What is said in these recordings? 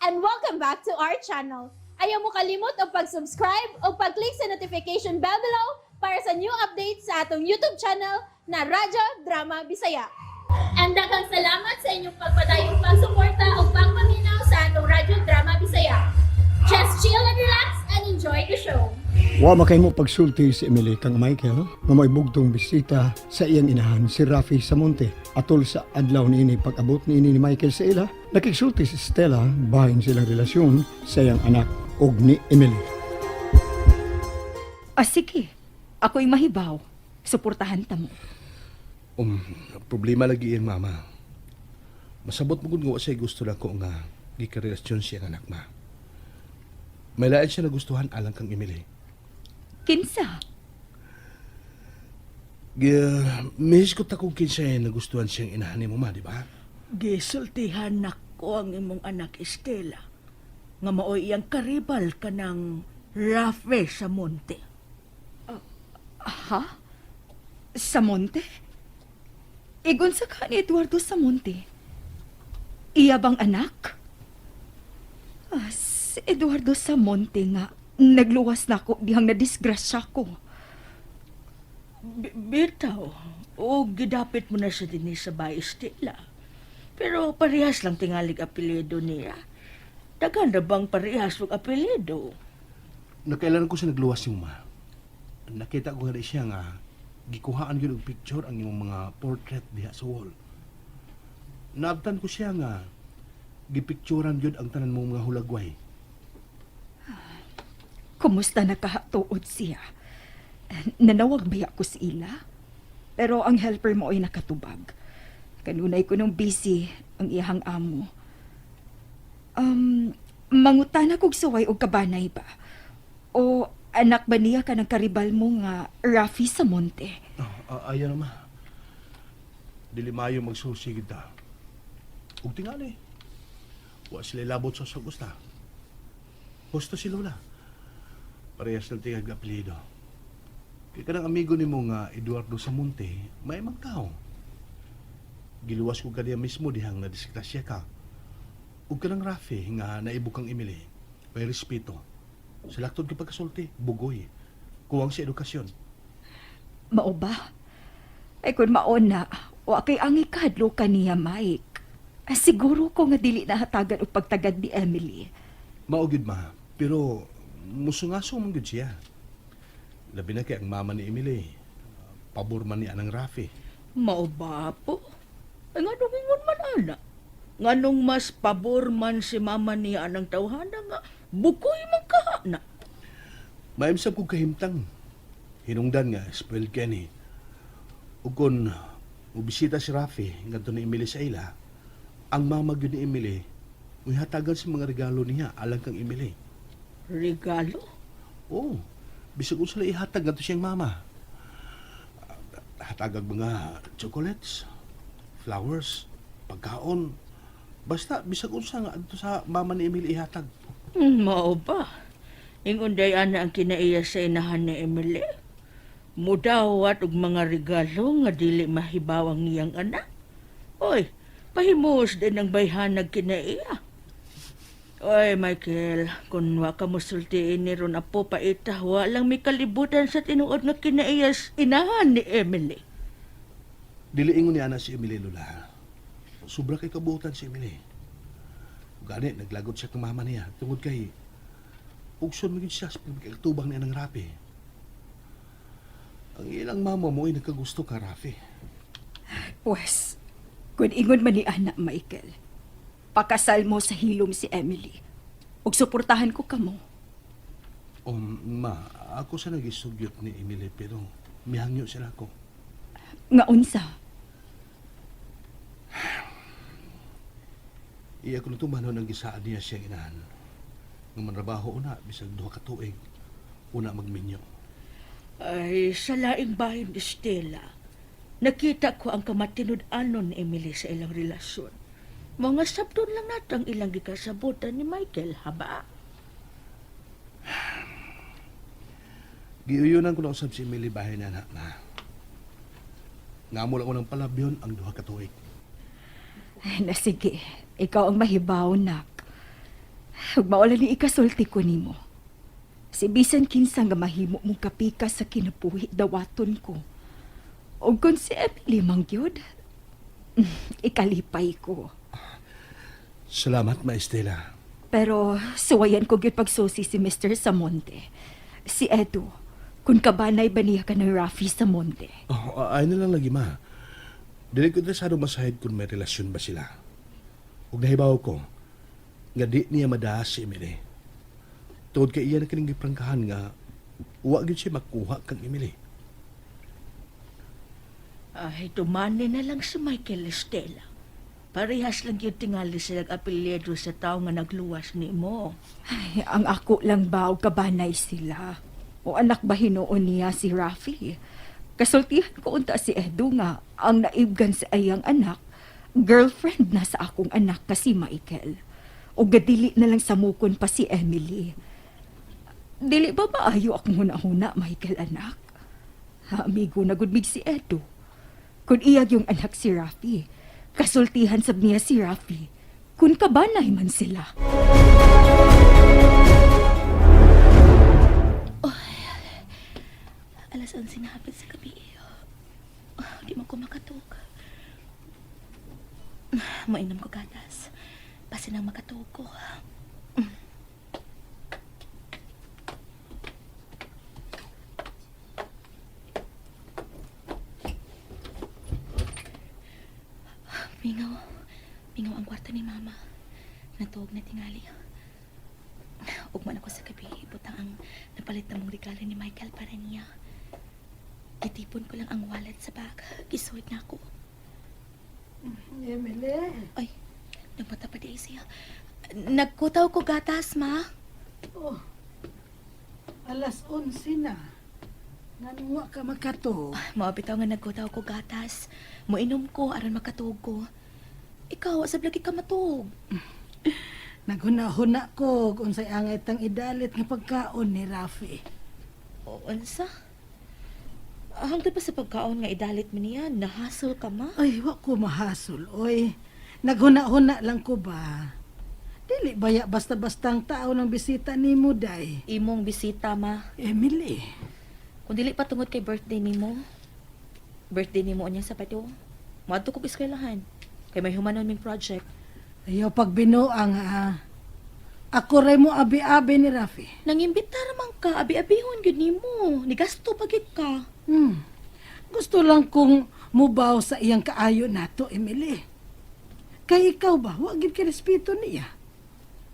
and welcome back to our channel. Ayaw mo kalimot o pag-subscribe o pag-click sa notification bell below para sa new updates sa atong YouTube channel na Radyo Drama Bisaya. And daghang salamat sa inyong pagpadayong pagsuporta o pagpaminaw sa atong Radyo Drama Bisaya. Just chill and relax and enjoy the show. Wa makay mo pagsulti si Emily kang Michael nga may bugtong bisita sa iyang inahan si Rafi Samonte. Atol sa adlaw niini pag-abot niini ni Michael sa ila, nakigsulti si Stella bahin silang relasyon sa iyang anak og ni Emily. Sige. Ako'y mahibaw. Suportahan ta mo. Problema lagi yan, mama. Masabot mo kung nga siya gusto na ko nga gikarelasyon siya ng anak ma. May lain siya nagustuhan alang kang Emily. Kinsa? Mihis ko takong kinsa nagustuhan siyang inahan mo ma, di ba? Gisultihan nako ang imong anak Estela. Nga maoy iyang karibal ka ng Rafe sa monte. Ha? Samonte? Igon sa ka ni Eduardo Samonte. Iya bang anak? Si Eduardo Samonte nga nagluwas na ko dihang nadisgrasya ko. Bitaw, o gidapit mo na siya din sa bahay Estela. Pero parehas lang tingalig apelyido niya. Dagan na bang parehas ng apelyido? Nakailan ko siya nagluwas yung ma. Nakita ko nga siya nga gikuhaan yun og picture ang imong mga portrait diha sa wall. Naabtan ko siya nga gipicturan yun ang tanan mong mga hulagway. Kumusta nakahatuod siya? Nanawag ba ako sa ila? Pero ang helper mo ay nakatubag. Kanunay ko nung busy ang iyahang amo. Mangutana kog suway og kabanay ba? O anak ba niya ka ng karibal mo nga Rafi Samonte? Ayaw na ma. Dili mayo magsusigid ta. Ug tingali. Wa sila labot sa gusta. Gusto si Lola. Parehas ng tingag apelido. Kaya kanang amigo ni mo nga Eduardo Samonte, may magtao. Giluwas ko kaniya mismo dihang nadisgrasya ka. Ug kanang Rafi nga naibukang Emily, may respeto. Sa laktod ka pagkasulti, bugoy. Kuwang sa edukasyon. Mao ba? Ay kung maon na, wa kay ang ikadlo kaniya, Mike. Siguro ko nga dili na hatagan og pagtagad ni Emily. Maugid ma, pero musungaso mong gud siya. Labi na kay ang mama ni Emily. Pabor man ni anang Rafi. Mao ba po? Ay nga nung ingon man ana. Nga nung mas pabor man si mama niya anang tawhana nga bukoy man kahana. Maimsab kong kahimtang. Hinungdan nga, spoiled Kenny. Ug kon mubisita si Rafi ngadto ni Emily sa ila, ang mama gyud ni Emily may hatagan sa mga regalo niya alang kang Emily. Regalo? Oo, bisag kung sila ihatag ngadto siyang mama. Hatagag mga chocolates, flowers, pagkaon. Basta bisag unsa nga adto sa mama ni Emily ihatag. Mao ba? Ingon day ana ang kinaiya sa inahan ni Emily. Mudawat og mga regalo nga dili mahibawang niyang anak. Oy, pahimos din ang bayhanag kinaiya. Oy, Michael, kung wa ka musultiin ni ron apo paita, walang may kalibutan sa tinuod nga kinaiyas inahan ni Emily. Dili ingon ni ana si Emily Lola. Sobra kay kabuutan si Emily. Gani naglagot siya kang mama niya tungod kay ugson mo siya sa pagkakatubang niya ng Rafi. Ang ilang mama mo ay nagkagusto ka, Rafi. Pues, kung ingon man ni anak, Michael, pakasal mo sa hilom si Emily. Ug suportahan ko kamo. Ma, ako sa nagisugyot ni Emily pero mihangyo sila ko. Nga unsa? Iya ko natumanon ang gisaan niya siyang inahan. Nung manrabaho una, bisag 2 ka tuig, una magminyo. Ay, sa laing bahin ni Stella, nakita ko ang kamatinud-anon ni Emily sa ilang relasyon. Mga sabton lang natang ilang gikasabutan ni Michael, haba? Giuyunan ko na usab si Emily bahay na anak na. Nga mo lang unang palabyon ang 2 ka tuig. Ay, na sige. Ikaw ang mahibaw, nak. Huwag maula ni ikasulti ko nimo. Si bisan kinsa nga mahimo mong kapika sa kinabuhi dawaton ko. O kung si Emily mangyod, ikalipay ko. Salamat, Ma Estela. Pero suwayan ko gyud pagsusi si Mr. Samonte. Si Edu, kung kabanay ba niya ka ng Rafi Samonte? Oh, ay na lang lagi, Ma. Dili ko interesado masahid kung may relasyon ba sila. Ug nahibaw ko, nga di niya madaas si Emily. Tungod kay iya na kining giprangkahan nga, huwag yun siya makuha kang Emily. Ay, tumani na lang si Michael Estela. Parehas lang yung tingali silang apelyido sa tao nga nagluwas ni mo. Ay, ang ako lang ba o kabanay sila? O anak ba hinuon niya si Rafi? Kasultihan ko unta si Edu nga ang naibgan sa ayang anak, girlfriend na sa akong anak ka si Michael. O gadili na lang samukon pa si Emily. Dili ba maayo akong huna-huna, Michael, anak? Ha, amigo na gudmig si Edu. Kung iyag yung anak si Rafi, kasultihan sab niya si Rafi, kung kabanay man sila. Alas 11 na hapit sa gabi. Di mo ko makatug. Mainom ko gatas. Basta nang makatug ko. Mingaw. Mingaw ang kwarto ni Mama. Natuog na tingali. Ugman ako sa gabi. Butang ang napalit na mong regalo ni Michael para niya. Itipon ko lang ang wallet sa bag. Gisuot na ako. Emily, Ay, nagmata pa di siya. Nagkutaw ko gatas, Ma. oh, alas 11 na. Nanuwa ka makato. Mabitaw nga nagkutaw ko gatas. Moinom ko, aron makatug ko. Ikaw, sa lagi ka matug. Naghuna-huna ko kung sa'y angay tang idalit ng pagkaon ni Rafi. O, unsa? Hangtod pa sa pagkaon nga idalit mo niya, nahasol ka, Ma. Ay, wa ko mahasol, oy. Naghuna-huna lang ko ba? Dili baya basta-bastang tao ng bisita ni mo, day. Imong bisita, Ma. Emily, Kung dili pa tungod kay birthday nimo. Birthday nimo unya sa pato. Moadto ko eskwelahan. Kay may humanon ming project. ayaw pagbinuang ha. Ako ray mo abi-abi ni Rafi. Nangimbitar man ka, abi-abihon gyud nimo. Nigasto pagit ka. Gusto lang kong mubaw sa iyang kaayo nato, Emily. Kay ikaw ba, wag gid ka respeto niya.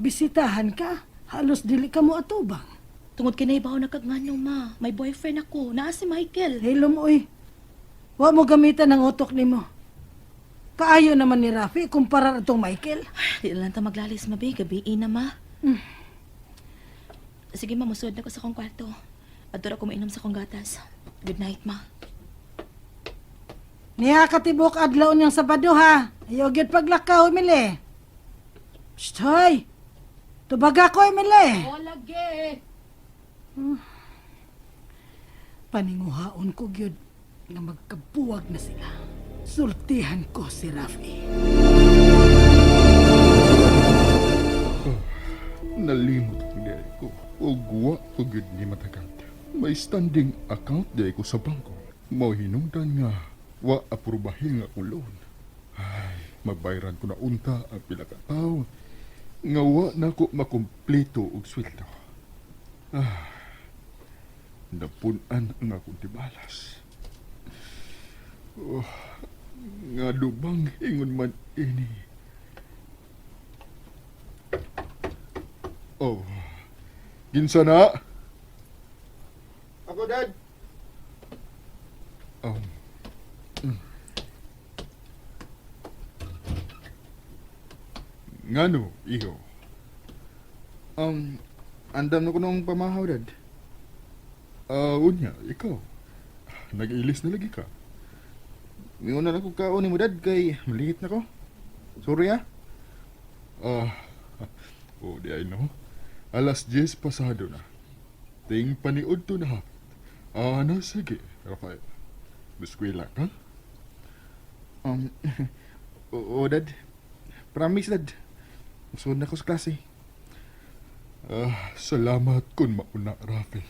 Bisitahan ka, halos dili ka mo atubang. Tungod kay naibaw na kagngano, Ma. May boyfriend ako. Naa si Michael. Hilom, oy. Wa mo gamitan ng utok nimo. Kaayo naman ni Rafi kumpara itong Michael. Di lang ta maglalis, mabi. Gabi na, Ma. Sige, Ma. Musod na ko sa kong kwarto. Adora ko mainom sa kong gatas. Good night, Ma. Niya katibok adlaw niyang Sabado ha. Ayaw gyud paglakaw, Emily. Psst, hoy. Tubaga ko, Emily. O, lagi! Paninguhaon ko gyud nga magkabuwag na sila. Sultihan ko si Rafi. Nalimot ang diay ko. O guwa ko gud ni matagal. May standing account diay ko sa bangko. Mao hinungdan nga wa aprubahin nga akong loan. Ay, mabayran ko na unta ang pila ka tawo. Nga wa na ko makumpleto og sweldo. Napunan ang akong tibalas. Oh, nga lubang ingon man ini. Oh, ginsa na? Ako, Dad! Ngano, iho? Andam na ko nung pamahaw, Dad. Unya, ikaw. Nag-ilis na lagi ka. Ngayon na lang ko kaon mo, Dad, kay malihit na ko. Sorry, ah. Di ay no. Alas 10 pasado na. Ting paniod to na hapit. Ano, sige, Rafael. Biskwila ka? Oo, Dad. Promise, Dad. Masunod na ko sa klase. Salamat kun mauna, Rafi.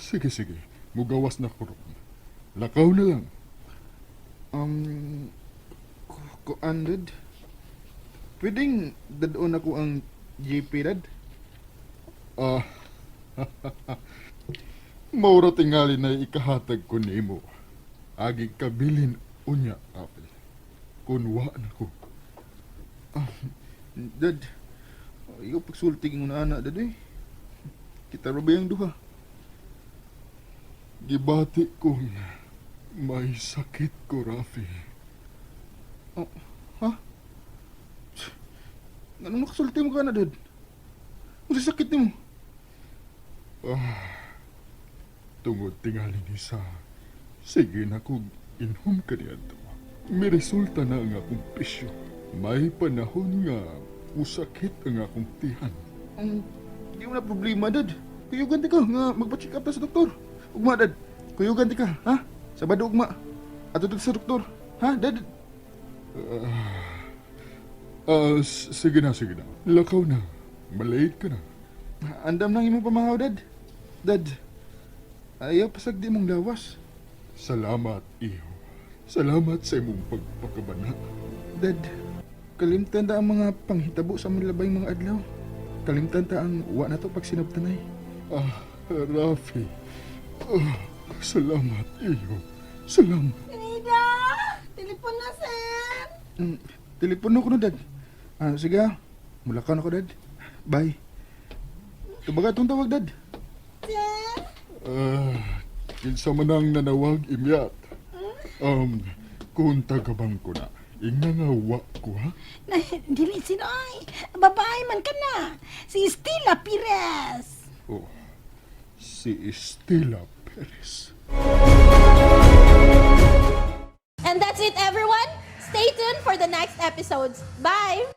Sige. Mugawas na ko ron. Lakaw na lang. Kuan, Dad? Pwedeng dadoon ako ang JP, Dad? Maura tingali na ikahatag ko nimo. Agi kabilin unya, Rafi. Kunwa na ko. Dad, ayaw pagsulting mo na anak, Dad, eh. Kita rabayang duha. Gibati kong may sakit ko, Rafi. Ha? Anong nakasulti mo ka na, Dad? Ano sakit mo? Tungod tingali ni sa sige na kong inhum ka niya to. May resulta na ang akong pisyo. May panahon nga usakit ang akong tihan. Di mo na problema, Dad. Kuyugan ka nga magpa-check up ta sa doktor. Ugma, Dad. Kuyugan ka, ha? Sabado ugma. Ato sa doktor. Ha, Dad? Sige na. Lakaw na. Malate ka na. Andam nang imong pamahaw, Dad. Dad, ayaw pasag di mong lawas. Salamat, iyo. Salamat sa imong pagpakabana. Dad, kalimtan ta ang mga panghitabo sa aming labay mga adlaw. Kalimtan ta ang wa na to pag sinabtanay. Rafi. Salamat, iyo. Salamat. Nida! Telepon na, sir! Telepono ko na, Dad. Sige, mulakaw na ko, Dad. Bye. Tubaga itong tawag, Dad. Kinsa man ang nanawag imyat. Kung tagabang ko na, ingangawa ko, ha? Dili sinoy. Babae man ka na. Si Estela Pires. Oh, si Estela Perez. And that's it, everyone. Stay tuned for the next episodes. Bye!